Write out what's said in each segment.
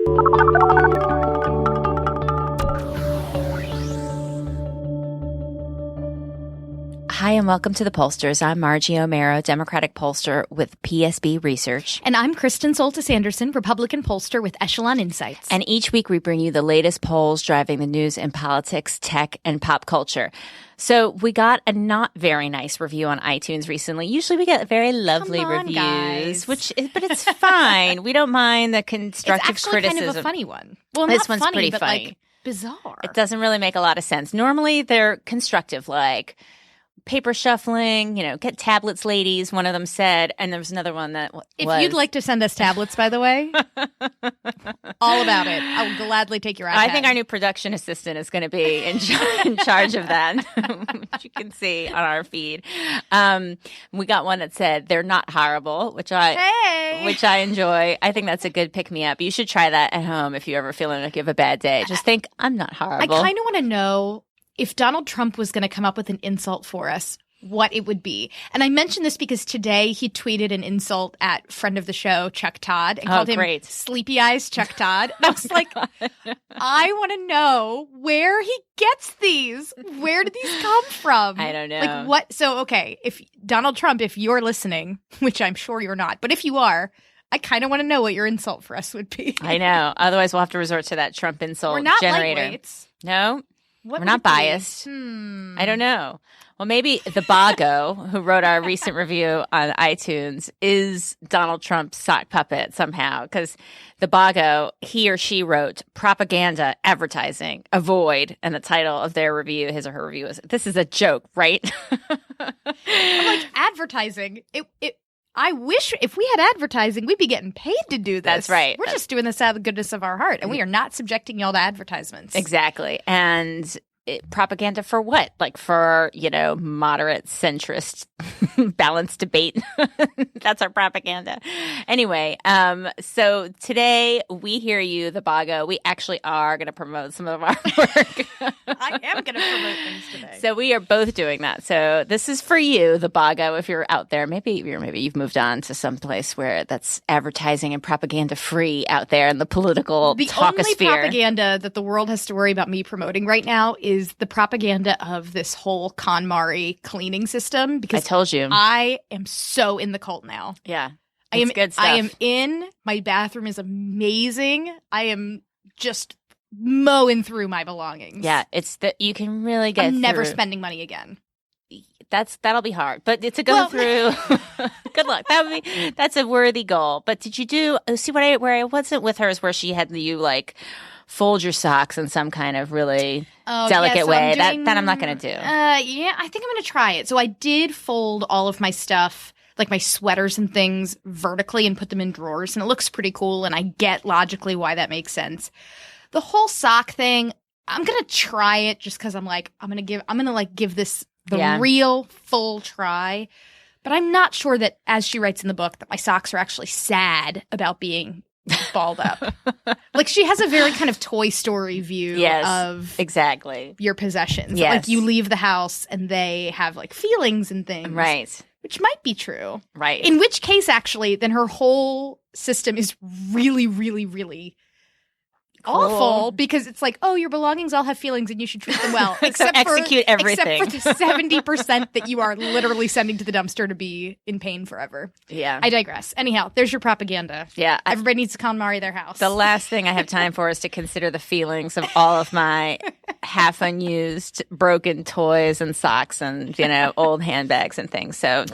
Hi, and welcome to The Pollsters. I'm Margie O'Mara, Democratic pollster with PSB Research. And I'm Kristen Soltis-Anderson, Republican pollster with Echelon Insights. And each week we bring you the latest polls driving the news in politics, tech, and pop culture. So we got a not very nice review on iTunes recently. Usually we get very lovely reviews, but it's fine. We don't mind the constructive criticism. It's actually kind of a funny one. Well, this not one's funny, pretty but funny. Like bizarre. It doesn't really make a lot of sense. Normally they're constructive, like paper shuffling, get tablets, ladies, one of them said. And there was another one that If you'd like to send us tablets, by the way, all about it. I will gladly take your iPad. I think our new production assistant is going to be in charge of that, which you can see on our feed. We got one that said, they're not horrible, which I enjoy. I think that's a good pick-me-up. You should try that at home if you're ever feeling like you have a bad day. Just think, I'm not horrible. I kind of want to know if Donald Trump was going to come up with an insult for us, what it would be. And I mention this because today he tweeted an insult at friend of the show, Chuck Todd, and called him Sleepy Eyes Chuck Todd. And I was like, I want to know where he gets these. Where did these come from? I don't know. Like what? So, okay, if Donald Trump, if you're listening, which I'm sure you're not, but if you are, I kind of want to know what your insult for us would be. I know. Otherwise, we'll have to resort to that Trump insult We're not generator. Lightweights. No. We're not biased. I don't know. Well, maybe the Bago, who wrote our recent review on iTunes, is Donald Trump's sock puppet somehow. Because the Bago, he or she wrote propaganda, advertising, avoid. And the title of their review, his or her review, is "This is a joke, right?" I'm like, advertising. I wish if we had advertising, we'd be getting paid to do this. That's right. We're just doing this out of the goodness of our heart, and we are not subjecting y'all to advertisements. Exactly. And propaganda for what? Like for, moderate, centrist, balanced debate. That's our propaganda. Anyway, so today we hear you, the Bago. We actually are going to promote some of our work. I am going to promote things today. So we are both doing that. So this is for you, the Bago, if you're out there. Maybe you've moved on to some place where that's advertising and propaganda free out there in the political talkosphere. The only propaganda that the world has to worry about me promoting right now is the propaganda of this whole KonMari cleaning system. Because I told you. I am so in the cult now. Yeah. It's good stuff. I am in. My bathroom is amazing. I am just mowing through my belongings. Yeah, it's that you can really get I'm never through. spending money again. That'll be hard, but it's a go through. Good luck. That's a worthy goal. But did you do? See where I wasn't with hers, where she had you like fold your socks in some kind of really delicate way. That I'm not going to do. Yeah, I think I'm going to try it. So I did fold all of my stuff, like my sweaters and things, vertically and put them in drawers, and it looks pretty cool. And I get logically why that makes sense. The whole sock thing, I'm going to try it just because I'm like, I'm going to give this the real full try. But I'm not sure that, as she writes in the book, that my socks are actually sad about being balled up. Like, she has a very kind of Toy Story view of exactly your possessions. Yes. Like, you leave the house and they have like feelings and things. Right. Which might be true. Right. In which case, actually, then her whole system is really, really, really awful, because it's like, oh, your belongings all have feelings and you should treat them well. Except execute everything. Except for the 70% that you are literally sending to the dumpster to be in pain forever. Yeah. I digress. Anyhow, there's your propaganda. Yeah. Everybody needs to KonMari their house. The last thing I have time for is to consider the feelings of all of my half unused broken toys and socks and, old handbags and things. So,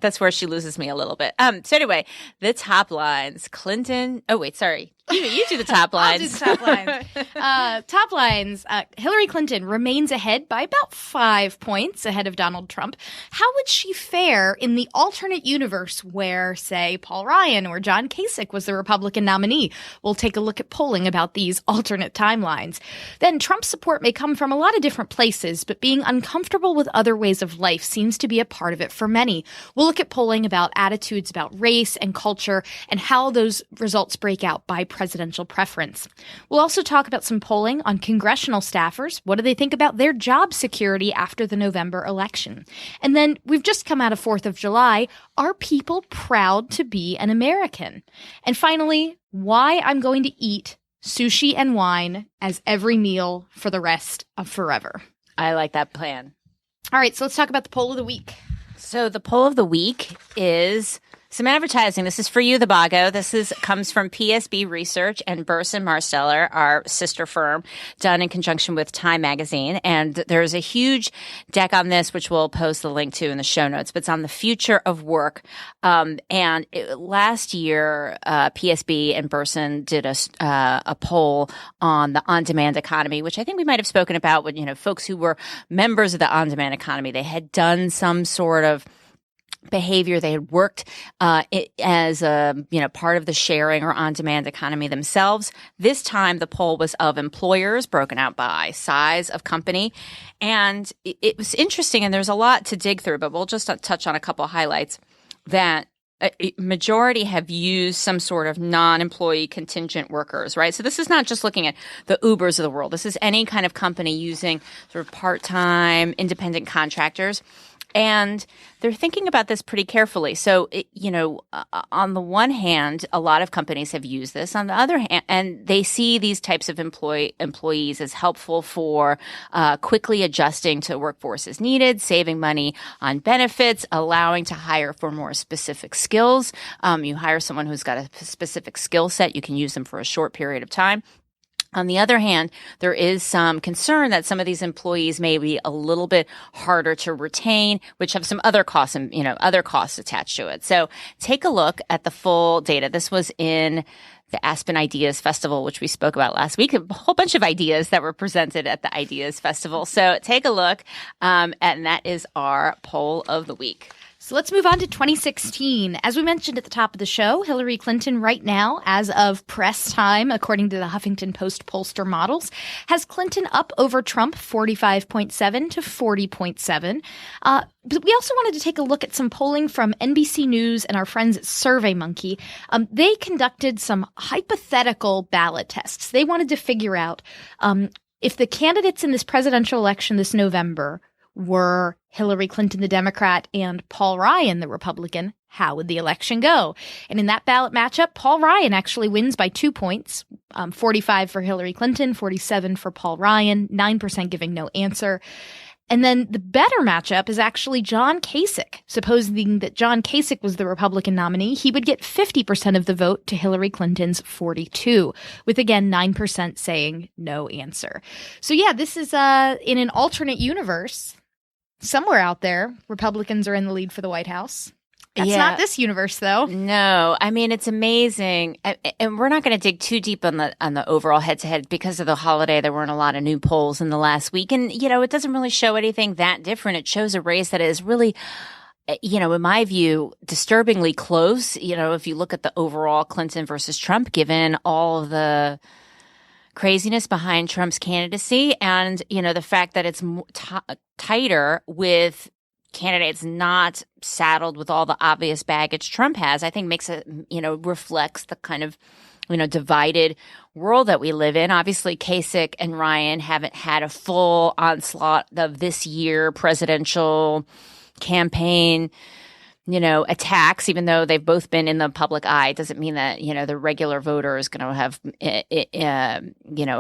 that's where she loses me a little bit. So anyway, the top lines. Clinton. Oh, wait, sorry. You do the top lines. I'll do the top lines. Top lines. Hillary Clinton remains ahead by about 5 points ahead of Donald Trump. How would she fare in the alternate universe where, say, Paul Ryan or John Kasich was the Republican nominee? We'll take a look at polling about these alternate timelines. Then Trump's support may come from a lot of different places, but being uncomfortable with other ways of life seems to be a part of it for many. many. We'll look at polling about attitudes about race and culture and how those results break out by presidential preference. We'll also talk about some polling on congressional staffers. What do they think about their job security after the November election? And then we've just come out of 4th of July. Are people proud to be an American? And finally, why I'm going to eat sushi and wine as every meal for the rest of forever. I like that plan. All right, so let's talk about the poll of the week. So the poll of the week is some advertising. This is for you, the Bago. This comes from PSB Research and Burson Marsteller, our sister firm, done in conjunction with Time Magazine. And there's a huge deck on this, which we'll post the link to in the show notes, but it's on the future of work. Last year, PSB and Burson did a poll on the on-demand economy, which I think we might have spoken about with, folks who were members of the on-demand economy. They had done some sort of behavior. They had worked as a part of the sharing or on-demand economy themselves. This time, the poll was of employers broken out by size of company, and it was interesting. And there's a lot to dig through, but we'll just touch on a couple of highlights. That a majority have used some sort of non-employee contingent workers, right? So this is not just looking at the Ubers of the world. This is any kind of company using sort of part-time independent contractors. And they're thinking about this pretty carefully. So, on the one hand, a lot of companies have used this. On the other hand, and they see these types of employees as helpful for quickly adjusting to workforce as needed, saving money on benefits, allowing to hire for more specific skills. You hire someone who's got a specific skill set, you can use them for a short period of time. On the other hand, there is some concern that some of these employees may be a little bit harder to retain, which have some other costs and, other costs attached to it. So take a look at the full data. This was in the Aspen Ideas Festival, which we spoke about last week, a whole bunch of ideas that were presented at the Ideas Festival. So take a look, and that is our poll of the week. So let's move on to 2016. As we mentioned at the top of the show, Hillary Clinton right now, as of press time, according to the Huffington Post pollster models, has Clinton up over Trump 45.7 to 40.7. But we also wanted to take a look at some polling from NBC News and our friends at SurveyMonkey. They conducted some hypothetical ballot tests. They wanted to figure out if the candidates in this presidential election this November were Hillary Clinton, the Democrat, and Paul Ryan, the Republican, how would the election go? And in that ballot matchup, Paul Ryan actually wins by 2 points, 45 for Hillary Clinton, 47 for Paul Ryan, 9% giving no answer. And then the better matchup is actually John Kasich. Supposing that John Kasich was the Republican nominee, he would get 50% of the vote to Hillary Clinton's 42, with again 9% saying no answer. So yeah, this is in an alternate universe. Somewhere out there, Republicans are in the lead for the White House. That's not this universe, though. No, I mean, it's amazing. And we're not going to dig too deep on the overall head-to-head because of the holiday. There weren't a lot of new polls in the last week. And, it doesn't really show anything that different. It shows a race that is really, in my view, disturbingly close. If you look at the overall Clinton versus Trump, given all of the craziness behind Trump's candidacy and, the fact that it's tighter with candidates not saddled with all the obvious baggage Trump has, I think makes it, reflects the kind of, divided world that we live in. Obviously, Kasich and Ryan haven't had a full onslaught of this year presidential campaign attacks, even though they've both been in the public eye. It doesn't mean that, the regular voter is going to have,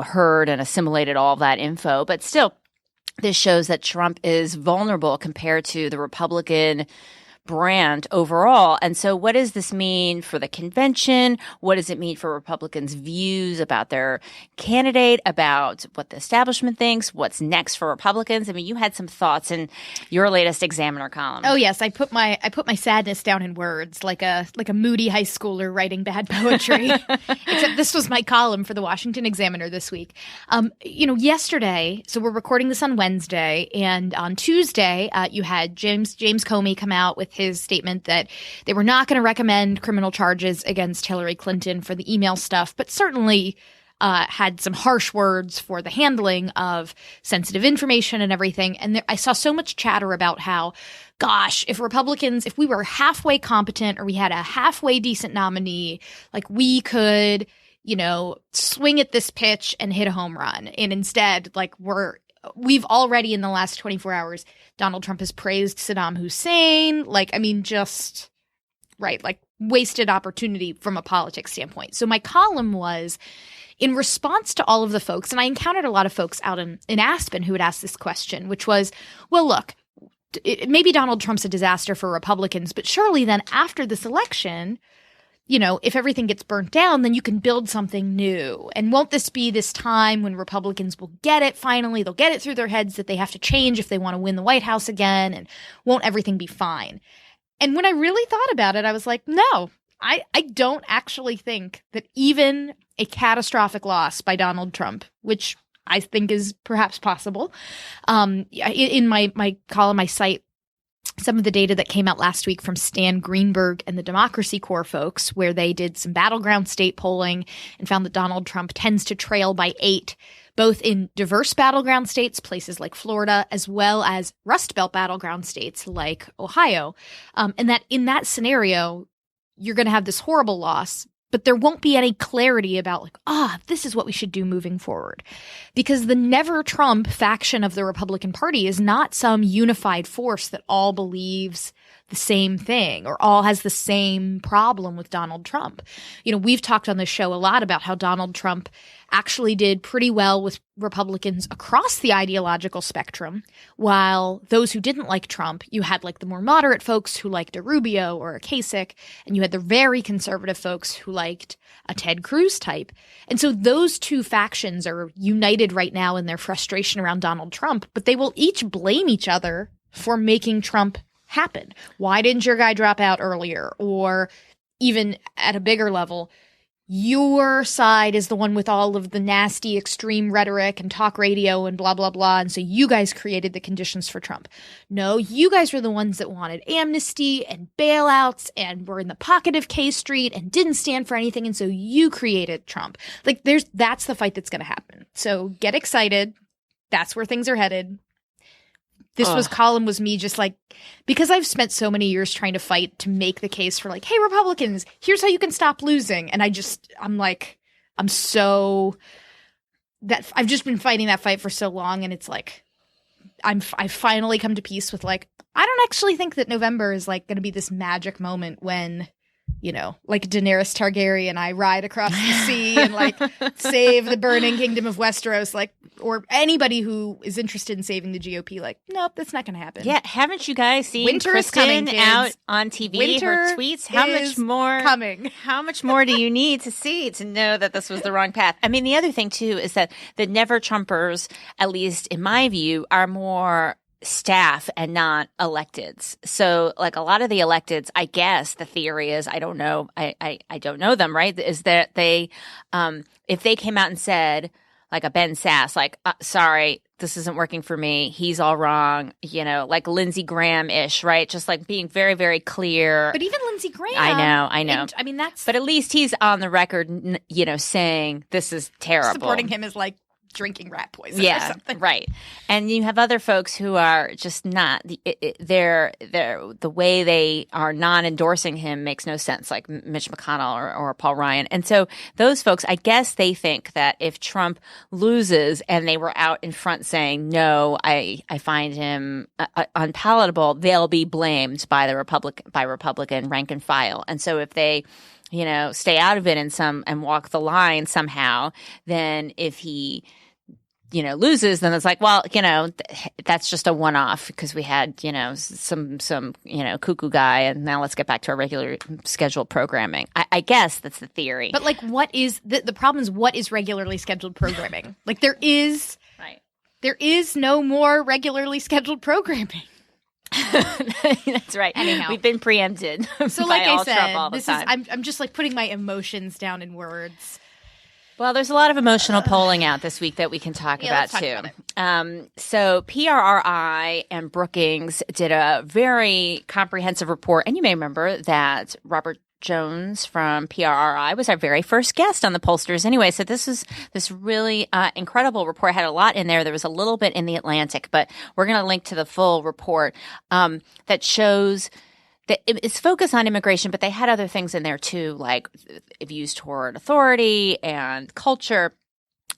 heard and assimilated all of that info. But still, this shows that Trump is vulnerable compared to the Republican brand overall. And so what does this mean for the convention? What does it mean for Republicans' views about their candidate, about what the establishment thinks, what's next for Republicans? I mean, you had some thoughts in your latest Examiner column. Oh, yes. I put my sadness down in words like a moody high schooler writing bad poetry. Except this was my column for the Washington Examiner this week. Yesterday, so we're recording this on Wednesday, and on Tuesday, you had James Comey come out with his statement that they were not going to recommend criminal charges against Hillary Clinton for the email stuff, but certainly had some harsh words for the handling of sensitive information and everything. And I saw so much chatter about how gosh, if we were halfway competent or we had a halfway decent nominee, like we could, swing at this pitch and hit a home run. And instead, like we've already in the last 24 hours, Donald Trump has praised Saddam Hussein. Like, I mean, just right, like wasted opportunity from a politics standpoint. So my column was in response to all of the folks, and I encountered a lot of folks out in Aspen who would ask this question, which was, well, look, maybe Donald Trump's a disaster for Republicans, but surely then after this election, if everything gets burnt down, then you can build something new. And won't this be this time when Republicans will get it finally? They'll get it through their heads that they have to change if they want to win the White House again, and won't everything be fine? And when I really thought about it, I was like, no, I don't actually think that even a catastrophic loss by Donald Trump, which I think is perhaps possible. In my column, I cite some of the data that came out last week from Stan Greenberg and the Democracy Corps folks, where they did some battleground state polling and found that Donald Trump tends to trail by 8, both in diverse battleground states, places like Florida, as well as Rust Belt battleground states like Ohio. And that in that scenario, you're going to have this horrible loss, but there won't be any clarity about like, this is what we should do moving forward. Because the Never Trump faction of the Republican Party is not some unified force that all believes the same thing or all has the same problem with Donald Trump. We've talked on this show a lot about how Donald Trump actually did pretty well with Republicans across the ideological spectrum, while those who didn't like Trump, you had like the more moderate folks who liked a Rubio or a Kasich, and you had the very conservative folks who liked a Ted Cruz type. And so those two factions are united right now in their frustration around Donald Trump, but they will each blame each other for making Trump happen. Why didn't your guy drop out earlier? Or even at a bigger level, your side is the one with all of the nasty extreme rhetoric and talk radio and blah, blah, blah. And so you guys created the conditions for Trump. No, you guys were the ones that wanted amnesty and bailouts and were in the pocket of K Street and didn't stand for anything. And so you created Trump. Like that's the fight that's going to happen. So get excited. That's where things are headed. This column was me just like, because I've spent so many years trying to fight to make the case for like, hey, Republicans, here's how you can stop losing. And I've just been fighting that fight for so long. And it's like, I've finally come to peace with like, I don't actually think that November is like going to be this magic moment when, like Daenerys Targaryen, I ride across the sea and like save the burning kingdom of Westeros, like, or anybody who is interested in saving the GOP, like, nope, that's not going to happen. Yeah, haven't you guys seen Winter Kristen is coming, out on TV? Winter her tweets? How much more coming? How much more do you need to see to know that this was the wrong path? I mean, the other thing too is that the Never Trumpers, at least in my view, are more staff and not electeds. So like a lot of the electeds, I guess the theory is, I don't know, I don't know them, right? Is that they, if they came out and said like a Ben Sass, like, sorry, this isn't working for me. He's all wrong, like Lindsey Graham-ish, right? Just like being very, very clear. But even Lindsey Graham. I know. And, I mean, that's. But at least he's on the record, saying this is terrible. Supporting him is like drinking rat poison or something. Right. And you have other folks who are just not they're the way they are non-endorsing him makes no sense, like Mitch McConnell or Paul Ryan. And so those folks, I guess they think that if Trump loses and they were out in front saying, no, I find him unpalatable, they'll be blamed by the Republican rank and file. And so if they stay out of it and walk the line somehow, then if he, loses, then it's like, well, that's just a one-off because we had, some cuckoo guy, and now let's get back to our regular scheduled programming. I guess that's the theory. But like, what is the problem is what is regularly scheduled programming? Like there is no more regularly scheduled programming. That's right. Anyhow, we've been preempted. So, by like I said, Trump all the time. I'm just like putting my emotions down in words. Well, there's a lot of emotional polling out this week that we can talk about too. So PRRI and Brookings did a very comprehensive report, and you may remember that Robert Jones from PRRI was our very first guest on the pollsters anyway. So this is this really incredible report. Had a lot in there. There was a little bit in The Atlantic, but we're going to link to the full report that shows that it's focused on immigration, but they had other things in there too, like views toward authority and culture.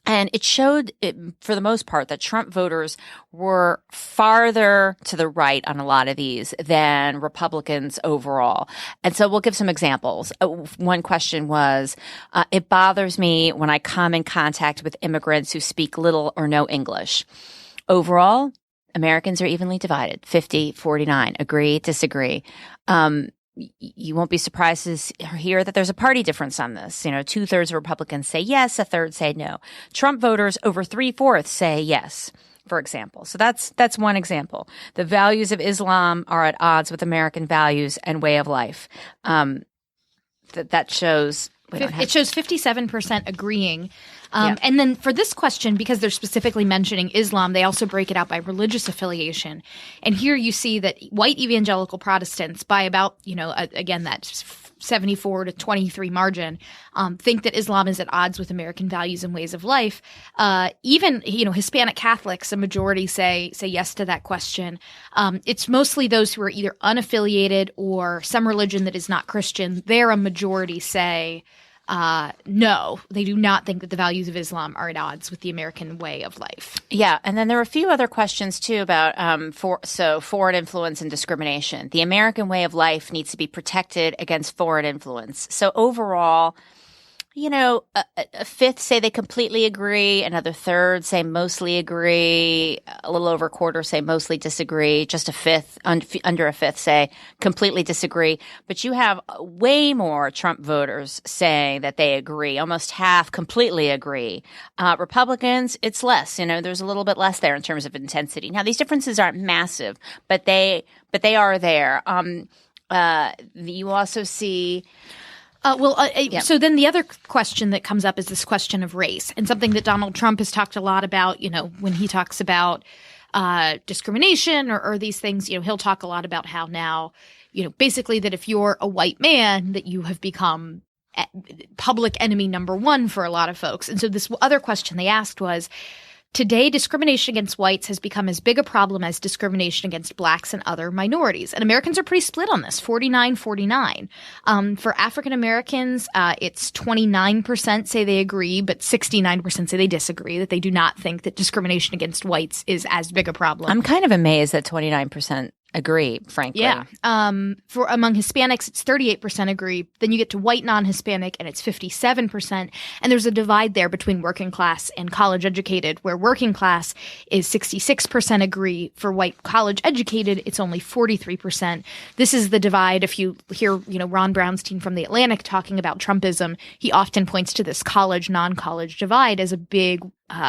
And it showed, for the most part, that Trump voters were farther to the right on a lot of these than Republicans overall. And so we'll give some examples. One question was, it bothers me when I come in contact with immigrants who speak little or no English. Overall, Americans are evenly divided, 50-49, agree, disagree. You won't be surprised to hear that there's a party difference on this. 2/3 of Republicans say yes, a third say no. Trump voters, over 3/4 say yes, for example. So that's one example. The values of Islam are at odds with American values and way of life. That shows. It shows 57% agreeing. And then for this question, because they're specifically mentioning Islam, they also break it out by religious affiliation. And here you see that white evangelical Protestants, by about, again, that 74-23 margin, think that Islam is at odds with American values and ways of life. Even, Hispanic Catholics, a majority say yes to that question. It's mostly those who are either unaffiliated or some religion that is not Christian. They're a majority say no, they do not think that the values of Islam are at odds with the American way of life. Yeah, and then there were a few other questions too about foreign influence and discrimination. The American way of life needs to be protected against foreign influence. So overall, a fifth say they completely agree, another third say mostly agree, a little over a quarter say mostly disagree, just a fifth, under a fifth say completely disagree. But you have way more Trump voters saying that they agree, almost half completely agree. Republicans, it's less, there's a little bit less there in terms of intensity. Now, these differences aren't massive, but they are there. You also see... So then the other question that comes up is this question of race, and something that Donald Trump has talked a lot about, when he talks about discrimination or these things, he'll talk a lot about how now, basically that if you're a white man, that you have become public enemy number one for a lot of folks. And so this other question they asked was, today, discrimination against whites has become as big a problem as discrimination against blacks and other minorities. And Americans are pretty split on this, 49-49. For African Americans, it's 29% say they agree, but 69% say they disagree, that they do not think that discrimination against whites is as big a problem. I'm kind of amazed that 29% agree, frankly. Yeah. For among Hispanics, it's 38% agree. Then you get to white non-Hispanic, and it's 57%. And there's a divide there between working class and college educated, where working class is 66% agree. For white college educated, it's only 43%. This is the divide. If you hear, Ron Brownstein from The Atlantic talking about Trumpism, he often points to this college, non-college divide as a big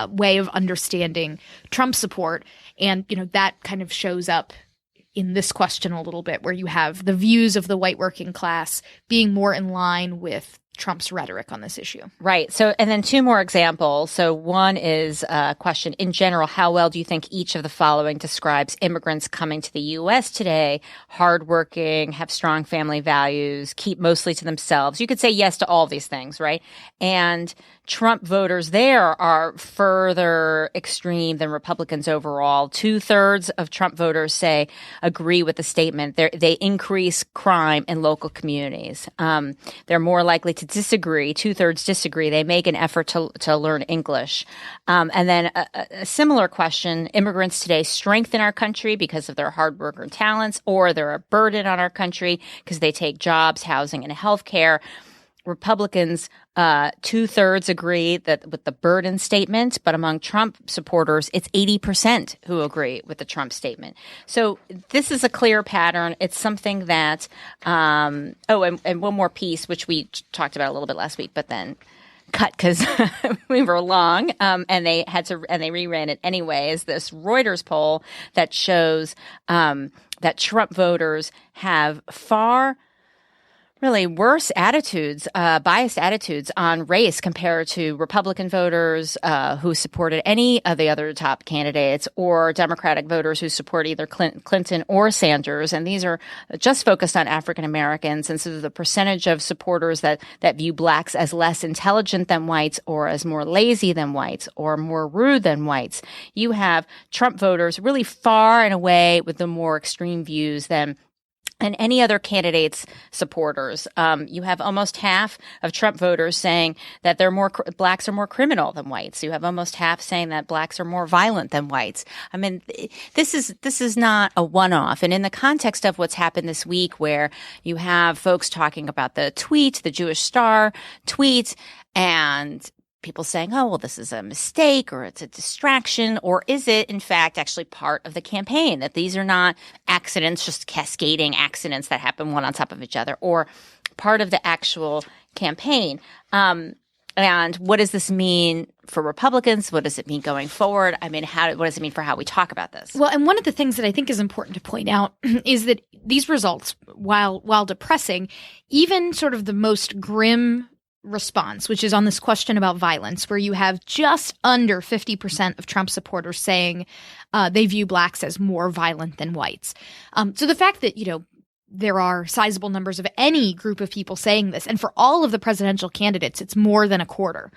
way of understanding Trump support. And, that kind of shows up in this question a little bit, where you have the views of the white working class being more in line with Trump's rhetoric on this issue. Right. So, and then two more examples. So one is a question in general, how well do you think each of the following describes immigrants coming to the U.S. today? Hardworking, have strong family values, keep mostly to themselves. You could say yes to all these things, right? And Trump voters there are further extreme than Republicans overall. 2/3 of Trump voters agree with the statement. They increase crime in local communities. They're more likely to disagree. 2/3 disagree. They make an effort to learn English. And then a similar question, immigrants today strengthen our country because of their hard work or talents, or they're a burden on our country because they take jobs, housing, and health care. Republicans, 2/3 agree that with the burden statement, but among Trump supporters, it's 80% who agree with the Trump statement. So this is a clear pattern. It's something that, and one more piece, which we talked about a little bit last week, but then cut because we were long, and they reran it anyway, is this Reuters poll that shows that Trump voters have far really worse attitudes, biased attitudes on race compared to Republican voters who supported any of the other top candidates, or Democratic voters who support either Clinton or Sanders. And these are just focused on African Americans. And so the percentage of supporters that view blacks as less intelligent than whites, or as more lazy than whites, or more rude than whites. You have Trump voters really far and away with the more extreme views than any other candidate's supporters. You have almost half of Trump voters saying that blacks are more criminal than whites. You have almost half saying that blacks are more violent than whites. I mean, this is not a one-off. And in the context of what's happened this week, where you have folks talking about the Jewish Star tweet, and people saying, oh, well, this is a mistake, or it's a distraction, or is it, in fact, actually part of the campaign, that these are not accidents, just cascading accidents that happen one on top of each other, or part of the actual campaign? And what does this mean for Republicans? What does it mean going forward? I mean, what does it mean for how we talk about this? Well, and one of the things that I think is important to point out is that these results, while depressing, even sort of the most grim response, which is on this question about violence, where you have just under 50% of Trump supporters saying they view blacks as more violent than whites. So the fact that, there are sizable numbers of any group of people saying this, and for all of the presidential candidates, it's more than a quarter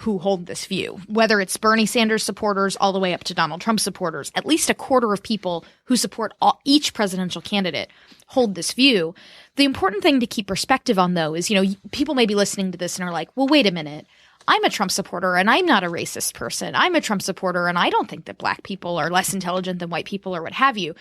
who hold this view. Whether it's Bernie Sanders supporters all the way up to Donald Trump supporters, at least a quarter of people who support each presidential candidate hold this view. The important thing to keep perspective on, though, is, people may be listening to this and are like, well, wait a minute. I'm a Trump supporter and I'm not a racist person. I'm a Trump supporter and I don't think that black people are less intelligent than white people or what have you.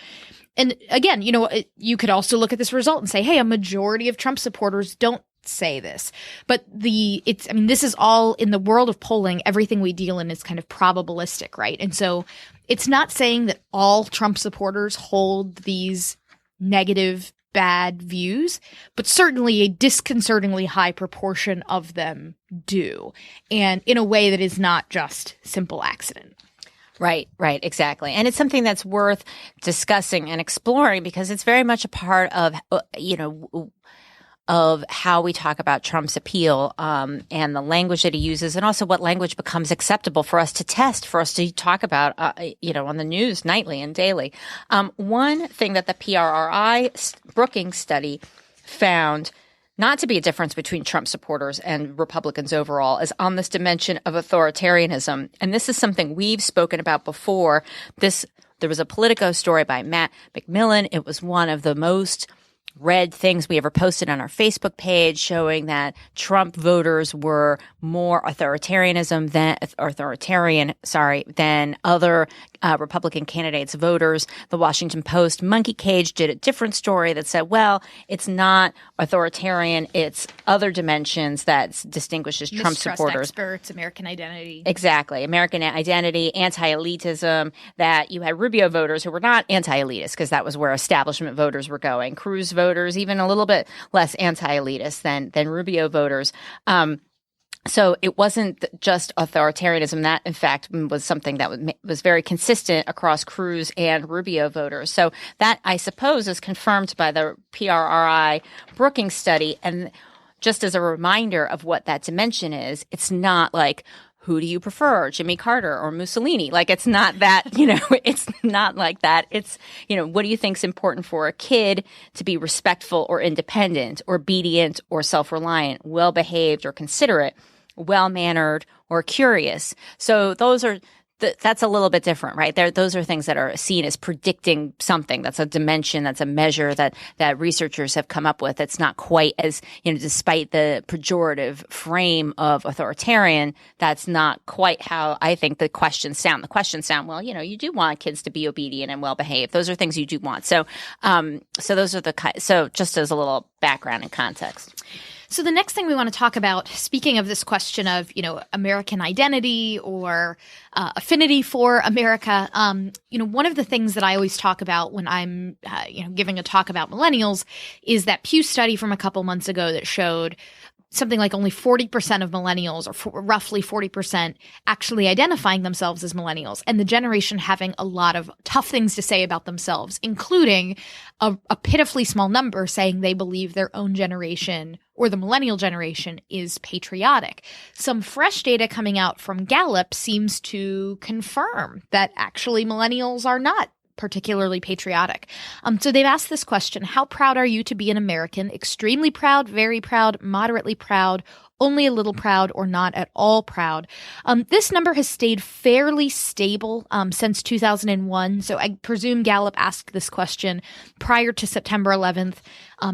And again, you could also look at this result and say, hey, a majority of Trump supporters don't say this. But this is all in the world of polling. Everything we deal in is kind of probabilistic, right? And so it's not saying that all Trump supporters hold these negative, bad views, but certainly a disconcertingly high proportion of them do, and in a way that is not just simple accident. Right, exactly. And it's something that's worth discussing and exploring, because it's very much a part of, of how we talk about Trump's appeal, and the language that he uses, and also what language becomes acceptable for us to test, for us to talk about, on the news nightly and daily. One thing that the PRRI Brookings study found not to be a difference between Trump supporters and Republicans overall is on this dimension of authoritarianism. And this is something we've spoken about before. There was a Politico story by Matt McMillan. It was one of the most read things we ever posted on our Facebook page, showing that Trump voters were more authoritarian than other Republican candidates' voters. The Washington Post Monkey Cage did a different story that said, well, it's not authoritarian, it's other dimensions that distinguishes Trump supporters. Experts, American identity. Exactly. American identity, anti-elitism, that you had Rubio voters who were not anti-elitist, because that was where establishment voters were going. Cruz voters, even a little bit less anti-elitist than Rubio voters. So it wasn't just authoritarianism. That, in fact, was something that was very consistent across Cruz and Rubio voters. So that, I suppose, is confirmed by the PRRI Brookings study. And just as a reminder of what that dimension is, it's not like, who do you prefer, Jimmy Carter or Mussolini? Like, it's not that, it's not like that. It's, what do you think is important for a kid to be respectful or independent or obedient or self-reliant, well-behaved or considerate, well-mannered or curious? So that's a little bit different, right? Those are things that are seen as predicting something. That's a dimension, that's a measure that researchers have come up with. It's not quite as, despite the pejorative frame of authoritarian, that's not quite how I think the questions sound. The questions sound, well, you do want kids to be obedient and well-behaved. Those are things you do want. So those are so just as a little background and context. So the next thing we want to talk about, speaking of this question of, American identity or affinity for America, one of the things that I always talk about when I'm, giving a talk about millennials is that Pew study from a couple months ago that showed something like only 40% of millennials, or roughly 40%, actually identifying themselves as millennials, and the generation having a lot of tough things to say about themselves, including a pitifully small number saying they believe their own generation or the millennial generation is patriotic. Some fresh data coming out from Gallup seems to confirm that actually millennials are not particularly patriotic. So they've asked this question: how proud are you to be an American? Extremely proud, very proud, moderately proud, only a little proud, or not at all proud. This number has stayed fairly stable since 2001. So I presume Gallup asked this question prior to September 11th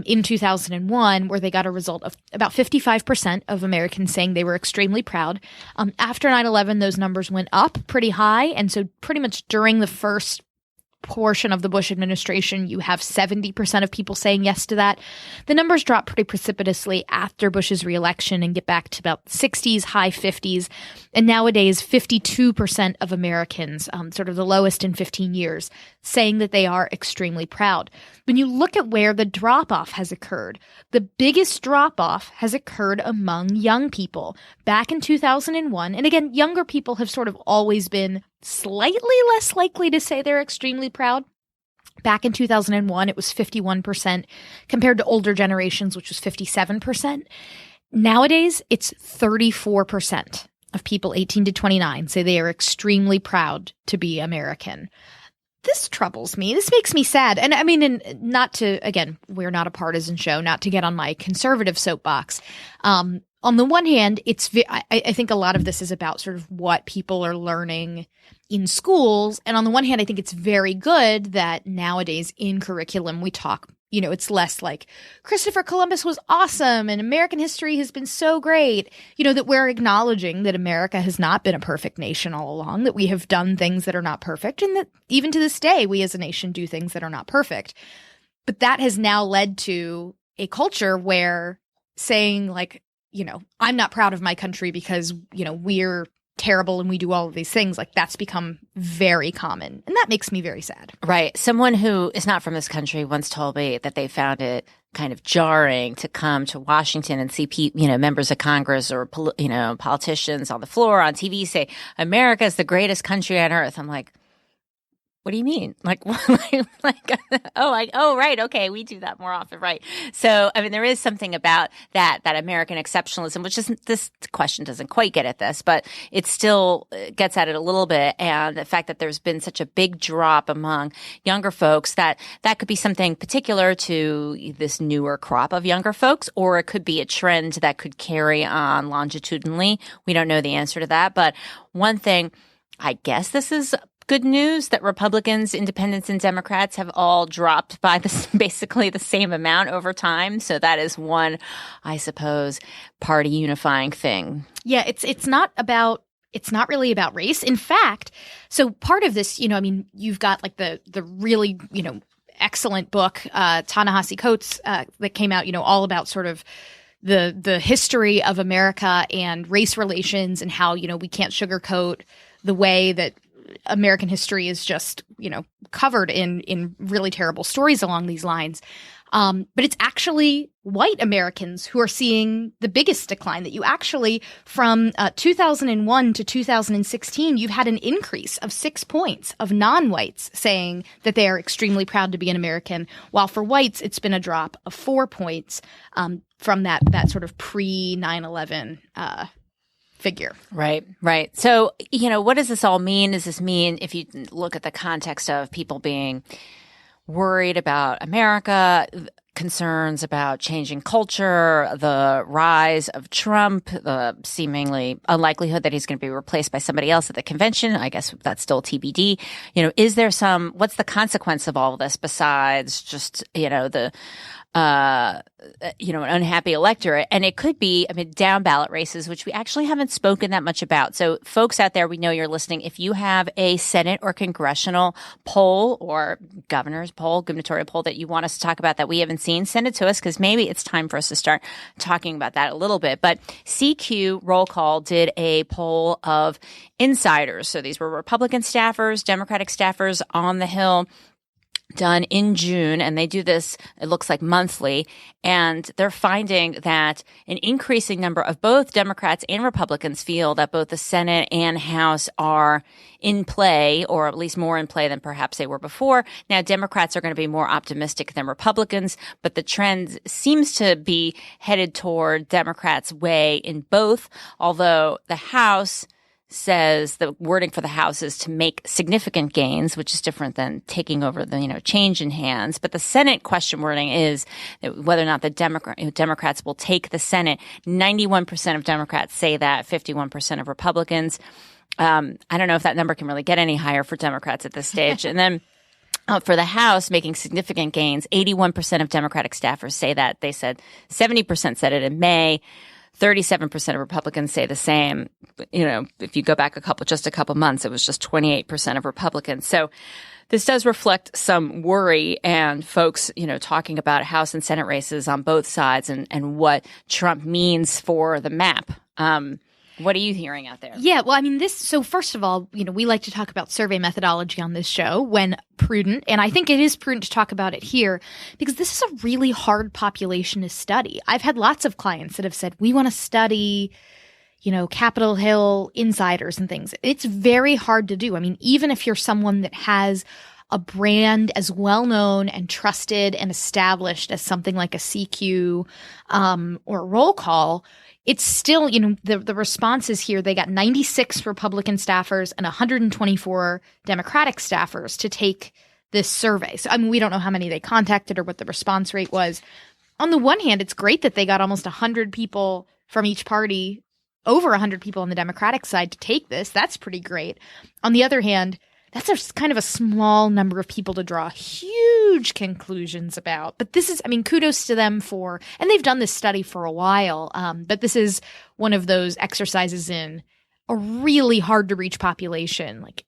in 2001, where they got a result of about 55% of Americans saying they were extremely proud. After 9/11, those numbers went up pretty high. And so pretty much during the first portion of the Bush administration, you have 70% of people saying yes to that. The numbers drop pretty precipitously after Bush's reelection and get back to about 60s, high 50s. And nowadays, 52% of Americans, sort of the lowest in 15 years, saying that they are extremely proud. When you look at where the drop-off has occurred, the biggest drop-off has occurred among young people. Back in 2001, and again, younger people have sort of always been slightly less likely to say they're extremely proud. Back in 2001, it was 51% compared to older generations, which was 57%. Nowadays, it's 34% of people 18 to 29 say they are extremely proud to be American. This troubles me. This makes me sad. And I mean, and not to, again, we're not a partisan show, not to get on my conservative soapbox. On the one hand, I think a lot of this is about sort of what people are learning in schools. And on the one hand, I think it's very good that nowadays in curriculum we talk, it's less like Christopher Columbus was awesome and American history has been so great, that we're acknowledging that America has not been a perfect nation all along, that we have done things that are not perfect, and that even to this day, we as a nation do things that are not perfect. But that has now led to a culture where saying like, I'm not proud of my country because, we're terrible and we do all of these things, like that's become very common. And that makes me very sad. Right. Someone who is not from this country once told me that they found it kind of jarring to come to Washington and see members of Congress or politicians on the floor on TV say America is the greatest country on earth. I'm like, what do you mean? Right. Okay. We do that more often. Right. So, I mean, there is something about that American exceptionalism, which isn't, this question doesn't quite get at this, but it still gets at it a little bit. And the fact that there's been such a big drop among younger folks, that could be something particular to this newer crop of younger folks, or it could be a trend that could carry on longitudinally. We don't know the answer to that. But one thing, I guess this is good news, that Republicans, independents, and Democrats have all dropped by basically the same amount over time. So that is one, I suppose, party unifying thing. Yeah, it's not really about race. In fact, so part of this, you've got like the really, excellent book, Ta-Nehisi Coates, that came out, all about sort of the history of America and race relations and how, we can't sugarcoat the way that American history is just, covered in really terrible stories along these lines. But it's actually white Americans who are seeing the biggest decline. That you actually, from 2001 to 2016, you've had an increase of 6 points of non-whites saying that they are extremely proud to be an American, while for whites, it's been a drop of 4 points from that sort of pre-9/11 figure. Right. So, what does this all mean? Does this mean, if you look at the context of people being worried about America, concerns about changing culture, the rise of Trump, the seemingly unlikelihood that he's going to be replaced by somebody else at the convention, I guess that's still TBD. Is there what's the consequence of all of this besides just, an unhappy electorate? And it could be, down ballot races, which we actually haven't spoken that much about. So folks out there, we know you're listening. If you have a Senate or congressional poll or governor's poll, gubernatorial poll that you want us to talk about that we haven't seen, send it to us, because maybe it's time for us to start talking about that a little bit. But CQ Roll Call did a poll of insiders. So these were Republican staffers, Democratic staffers on the Hill, done in June, and they do this, it looks like monthly, and they're finding that an increasing number of both Democrats and Republicans feel that both the Senate and House are in play, or at least more in play than perhaps they were before. Now, Democrats are going to be more optimistic than Republicans, but the trend seems to be headed toward Democrats' way in both, although the House says the wording for the House is to make significant gains, which is different than taking over the, change in hands. But the Senate question wording is that whether or not the Democrats will take the Senate. 91% of Democrats say that, 51% of Republicans. I don't know if that number can really get any higher for Democrats at this stage. And then for the House, making significant gains, 81% of Democratic staffers say that. They said 70% said it in May. 37% of Republicans say the same. If you go back just a couple months, it was just 28% of Republicans. So this does reflect some worry and folks, talking about House and Senate races on both sides and what Trump means for the map. What are you hearing out there? Yeah, well, so first of all, we like to talk about survey methodology on this show when prudent, and I think it is prudent to talk about it here because this is a really hard population to study. I've had lots of clients that have said, we want to study, Capitol Hill insiders and things. It's very hard to do. Even if you're someone that has a brand as well-known and trusted and established as something like a CQ or roll call, it's still, the responses here, they got 96 Republican staffers and 124 Democratic staffers to take this survey. So, we don't know how many they contacted or what the response rate was. On the one hand, it's great that they got almost 100 people from each party, over 100 people on the Democratic side to take this. That's pretty great. On the other hand, that's kind of a small number of people to draw huge conclusions about. But this is, kudos to them and they've done this study for a while, but this is one of those exercises in a really hard to reach population. Like,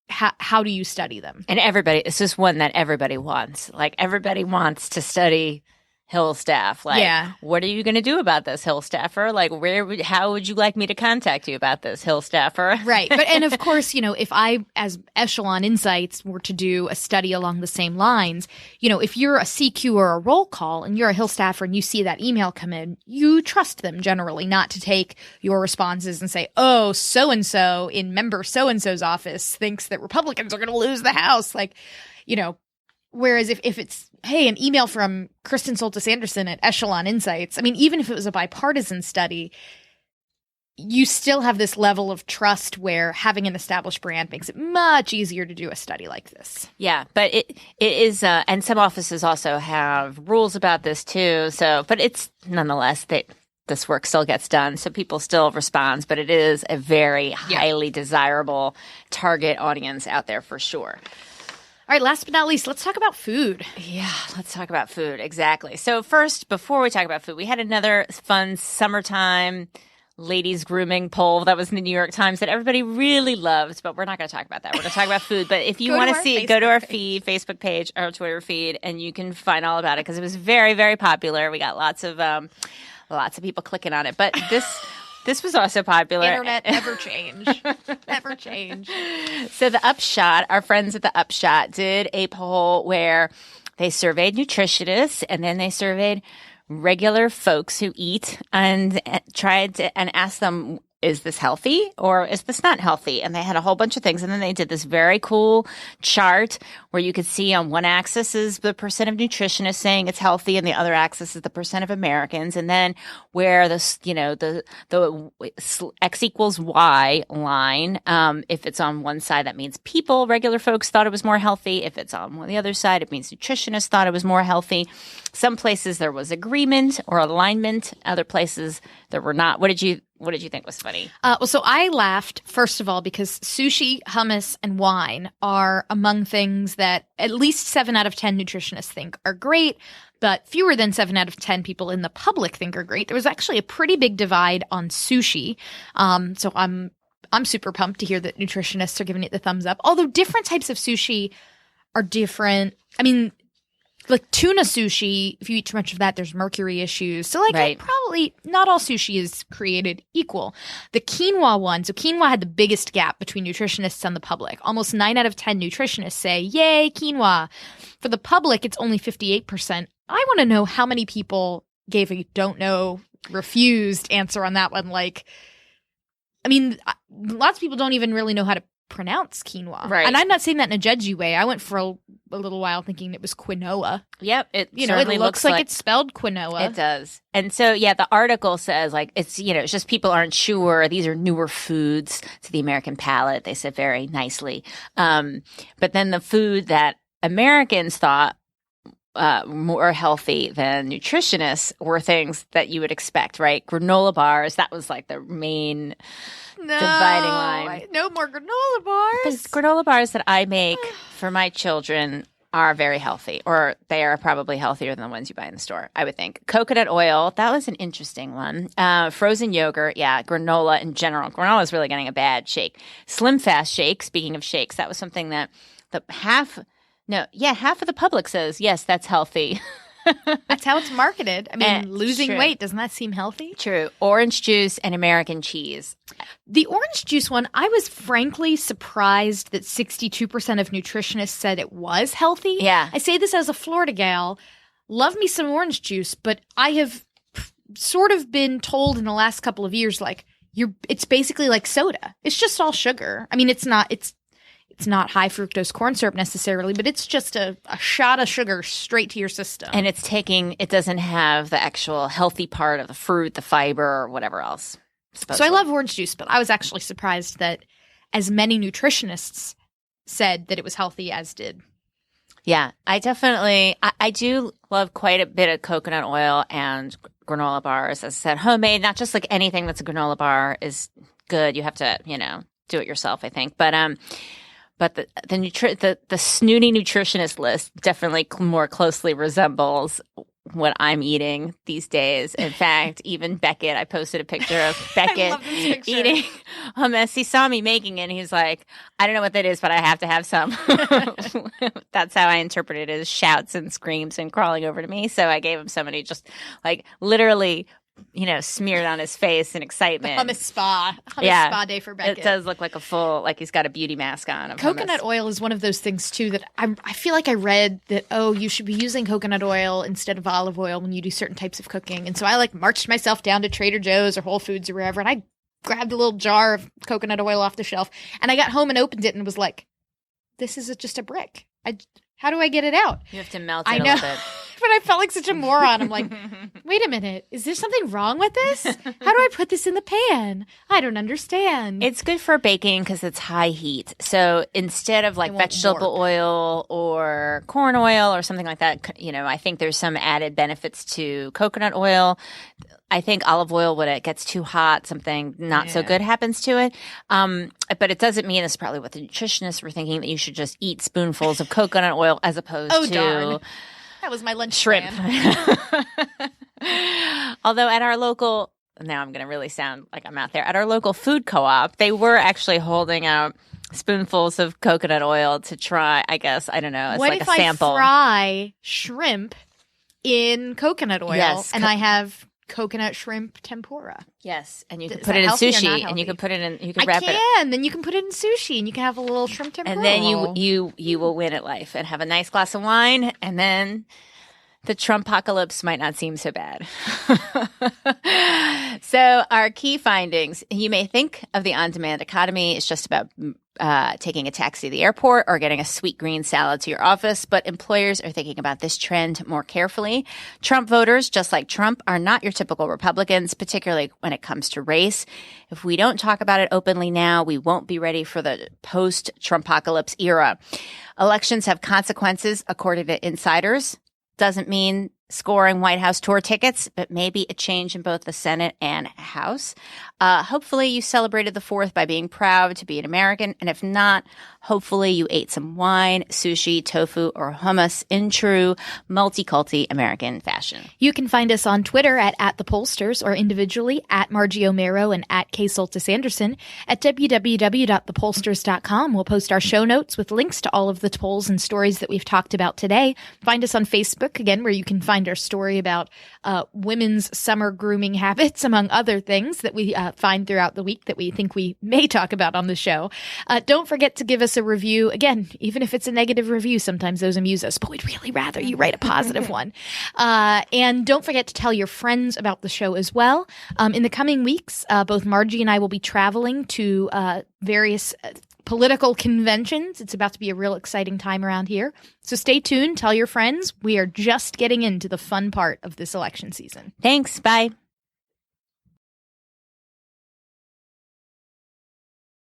how do you study them? And it's just one that everybody wants. Like, everybody wants to study Hill staff. What are you going to do about this, Hill staffer? How would you like me to contact you about this, Hill staffer? Right. And of course, if I, as Echelon Insights, were to do a study along the same lines, if you're a CQ or a roll call and you're a Hill staffer and you see that email come in, you trust them generally not to take your responses and say, oh, so-and-so in member so-and-so's office thinks that Republicans are going to lose the House. Whereas if it's, hey, an email from Kristen Soltis Anderson at Echelon Insights, even if it was a bipartisan study, you still have this level of trust where having an established brand makes it much easier to do a study like this. Yeah, but it is, and some offices also have rules about this too. So, but it's nonetheless, this work still gets done, so people still respond, but it is a very highly desirable target audience out there for sure. All right, last but not least, let's talk about food. Yeah, let's talk about food. Exactly. So first, before we talk about food, we had another fun summertime ladies grooming poll that was in the New York Times that everybody really loved, but we're not going to talk about that. We're going to talk about food. But if you want to see it, go to our Facebook page, our Twitter feed, and you can find all about it because it was very, very popular. We got lots of people clicking on it. But this was also popular. Internet never change. Never change. So the Upshot, our friends at the Upshot did a poll where they surveyed nutritionists and then they surveyed regular folks who eat and tried to and asked them, is this healthy or is this not healthy? And they had a whole bunch of things. And then they did this very cool chart where you could see on one axis is the percent of nutritionists saying it's healthy and the other axis is the percent of Americans. And then where the X equals Y line, if it's on one side, that means people, regular folks thought it was more healthy. If it's on the other side, it means nutritionists thought it was more healthy. Some places there was agreement or alignment. Other places there were not. What did you think was funny? So I laughed, first of all, because sushi, hummus, and wine are among things that at least 7 out of 10 nutritionists think are great, but fewer than 7 out of 10 people in the public think are great. There was actually a pretty big divide on sushi. So I'm super pumped to hear that nutritionists are giving it the thumbs up. Although different types of sushi are different. like tuna sushi, if you eat too much of that, there's mercury issues. So like Right. probably not all sushi is created equal. The quinoa one, so quinoa had the biggest gap between nutritionists and the public. Almost 9 out of 10 nutritionists say, yay, quinoa. For the public, it's only 58%. I want to know how many people gave a don't know, refused answer on that one. Like, I mean, lots of people don't even really know how to pronounce quinoa. Right. And I'm not saying that in a judgy way. I went for a little while thinking it was quinoa. Yep. It It certainly looks like it's spelled quinoa. It does. And so, yeah, the article says, like, it's, it's just people aren't sure. These are newer foods to the American palate. They said very nicely. But then the food that Americans thought more healthy than nutritionists were things that you would expect, right? Granola bars. That was like the main dividing line. No more granola bars. Because granola bars that I make for my children are very healthy, or they are probably healthier than the ones you buy in the store, I would think. Coconut oil, that was an interesting one. Frozen yogurt, yeah, granola in general. Granola is really getting a bad shake. Slim Fast shake, speaking of shakes, that was something that half of the public says, yes, that's healthy. That's how it's marketed. I mean, losing true. weight, doesn't that seem healthy? True. Orange juice and American cheese. The orange juice one, I was frankly surprised that 62% of nutritionists said it was healthy. Yeah. I say this as a Florida gal. Love me some orange juice, but I have sort of been told in the last couple of years, like, it's basically like soda. It's just all sugar. I mean, it's not high fructose corn syrup necessarily, but it's just a shot of sugar straight to your system. And it doesn't have the actual healthy part of the fruit, the fiber, or whatever else. So I love orange juice, but I was actually surprised that as many nutritionists said that it was healthy as did. Yeah, I do love quite a bit of coconut oil and granola bars. As I said, homemade, not just like anything that's a granola bar is good. You have to, do it yourself, I think. But the snooty nutritionist list definitely more closely resembles what I'm eating these days. In fact, even Beckett, I posted a picture of Beckett eating hummus. He saw me making it, and he's like, I don't know what that is, but I have to have some. That's how I interpreted it, as shouts and screams and crawling over to me. So I gave him some, and he just like literally smeared on his face in excitement. Hummus spa day for Beckett. It does look like like he's got a beauty mask on. Of coconut hummus. oil is one of those things too that I feel like I read that, you should be using coconut oil instead of olive oil when you do certain types of cooking. And so I marched myself down to Trader Joe's or Whole Foods or wherever, and I grabbed a little jar of coconut oil off the shelf, and I got home and opened it and was like, this is just a brick. How do I get it out? You have to melt it a little bit. But I felt like such a moron. I'm like, wait a minute. Is there something wrong with this? How do I put this in the pan? I don't understand. It's good for baking because it's high heat. So instead of like vegetable oil or corn oil or something like that, I think there's some added benefits to coconut oil. I think olive oil, when it gets too hot, something not so good happens to it. But it doesn't mean, it's probably what the nutritionists were thinking, that you should just eat spoonfuls of coconut oil as opposed to darn. That was my lunch shrimp. Although at our local, now I'm going to really sound like I'm out there, at our local food co-op, they were actually holding out spoonfuls of coconut oil to try, I guess, I don't know, it's like a sample. What if I fry shrimp in coconut oil and I have coconut shrimp tempura? Yes, and you can put it in sushi, and you can put it in. You can wrap it. Then you can put it in sushi, and you can have a little shrimp tempura. And then you will win at life and have a nice glass of wine, and then the Trump-ocalypse might not seem so bad. So our key findings: you may think of the on-demand economy as just about taking a taxi to the airport or getting a sweetgreen salad to your office, but employers are thinking about this trend more carefully. Trump voters, just like Trump, are not your typical Republicans, particularly when it comes to race. If we don't talk about it openly now, we won't be ready for the post-Trump-ocalypse era. Elections have consequences, according to insiders. Doesn't mean scoring White House tour tickets, but maybe a change in both the Senate and House. Hopefully you celebrated the 4th by being proud to be an American. And if not, hopefully you ate some wine, sushi, tofu, or hummus in true multi-culti American fashion. You can find us on Twitter at The Pollsters or individually at Margie O'Maro and at K. Soltis Anderson. At www.thepollsters.com, we'll post our show notes with links to all of the polls and stories that we've talked about today. Find us on Facebook, again, where you can find our story about women's summer grooming habits, among other things that we find throughout the week that we think we may talk about on the show. Don't forget to give us a review. Again, even if it's a negative review, sometimes those amuse us, but we'd really rather you write a positive one. And don't forget to tell your friends about the show as well. In the coming weeks, both Margie and I will be traveling to various political conventions. It's about to be a real exciting time around here. So stay tuned. Tell your friends. We are just getting into the fun part of this election season. Thanks. Bye.